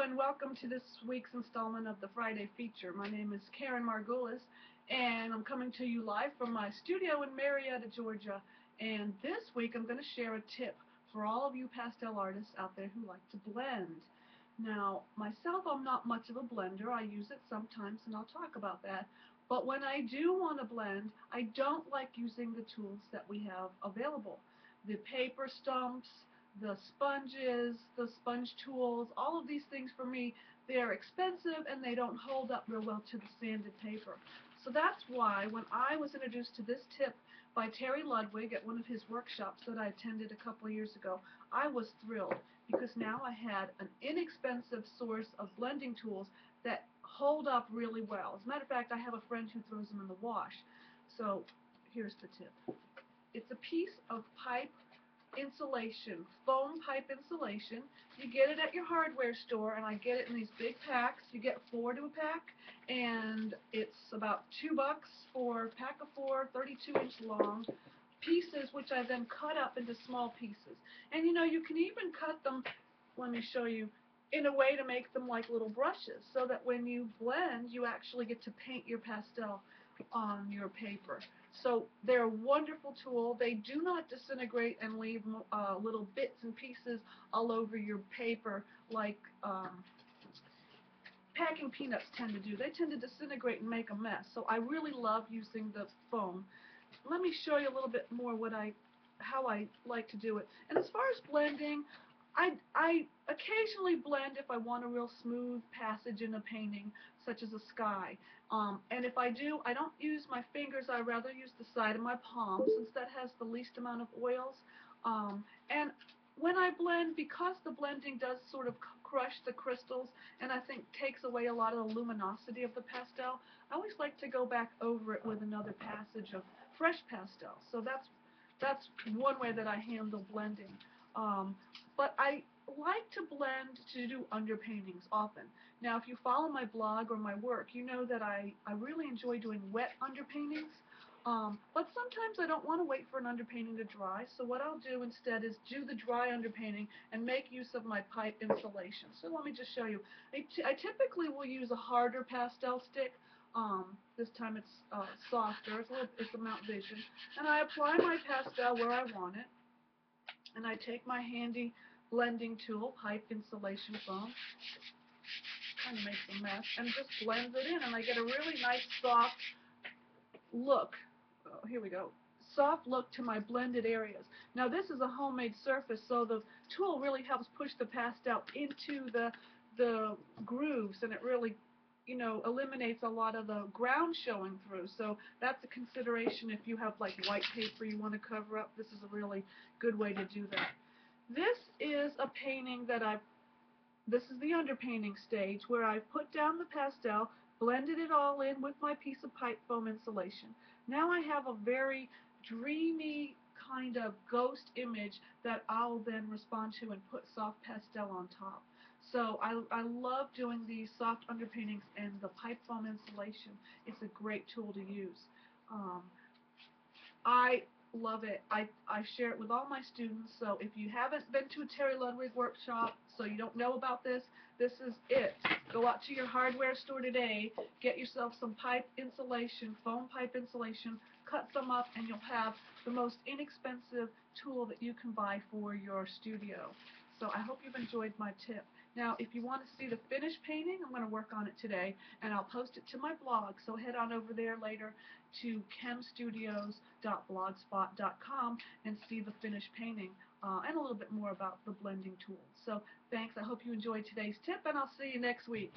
and welcome to this week's installment of the Friday feature. My name is Karen Margulis, and I'm coming to you live from my studio in Marietta, Georgia. And this week I'm going to share a tip for all of you pastel artists out there who like to blend. Now, myself, I'm not much of a blender. I use it sometimes, and I'll talk about that. But when I do want to blend, I don't like using the tools that we have available. The paper stumps, the sponges, the sponge tools, all of these things for me, they're expensive and they don't hold up real well to the sanded paper. So that's why when I was introduced to this tip by Terry Ludwig at one of his workshops that I attended a couple of years ago, I was thrilled because now I had an inexpensive source of blending tools that hold up really well. As a matter of fact, I have a friend who throws them in the wash. So here's the tip. It's a piece of pipe insulation, foam pipe insulation. You get it at your hardware store, and I get it in these big packs. You get 4 to a pack, and it's about $2 for a pack of 4, 32-inch long pieces, which I then cut up into small pieces. And you know, you can even cut them, let me show you, in a way to make them like little brushes, so that when you blend, you actually get to paint your pastel on your paper. So they're a wonderful tool. They do not disintegrate and leave little bits and pieces all over your paper like packing peanuts tend to do. They tend to disintegrate and make a mess. So I really love using the foam. Let me show you a little bit more how I like to do it. And as far as blending, I occasionally blend if I want a real smooth passage in a painting, such as a sky. And if I do, I don't use my fingers. I rather use the side of my palm, since that has the least amount of oils. And when I blend, because the blending does sort of crush the crystals and I think takes away a lot of the luminosity of the pastel, I always like to go back over it with another passage of fresh pastel. So that's one way that I handle blending. But I like to blend to do underpaintings often. Now, if you follow my blog or my work, you know that I really enjoy doing wet underpaintings. But sometimes I don't want to wait for an underpainting to dry, so what I'll do instead is do the dry underpainting and make use of my pipe insulation. So let me just show you. I typically will use a harder pastel stick. This time it's softer. It's a Mount Vision. And I apply my pastel where I want it. And I take my handy blending tool, pipe insulation foam, kind of makes a mess, and just blends it in, and I get a really nice soft look. Oh, here we go. Soft look to my blended areas. Now this is a homemade surface, so the tool really helps push the pastel into the grooves, and it really, you know, eliminates a lot of the ground showing through. So that's a consideration if you have like white paper you want to cover up. This is a really good way to do that. This is a painting that this is the underpainting stage where I've put down the pastel, blended it all in with my piece of pipe foam insulation. Now I have a very dreamy kind of ghost image that I'll then respond to and put soft pastel on top. So I love doing these soft underpaintings, and the pipe foam insulation is a great tool to use. I love it. I share it with all my students, so if you haven't been to a Terry Ludwig workshop, so you don't know about this, this is it. Go out to your hardware store today, get yourself some pipe insulation, foam pipe insulation, cut some up, and you'll have the most inexpensive tool that you can buy for your studio. So I hope you've enjoyed my tip. Now, if you want to see the finished painting, I'm going to work on it today, and I'll post it to my blog. So head on over there later to chemstudios.blogspot.com and see the finished painting and a little bit more about the blending tools. So thanks. I hope you enjoyed today's tip, and I'll see you next week.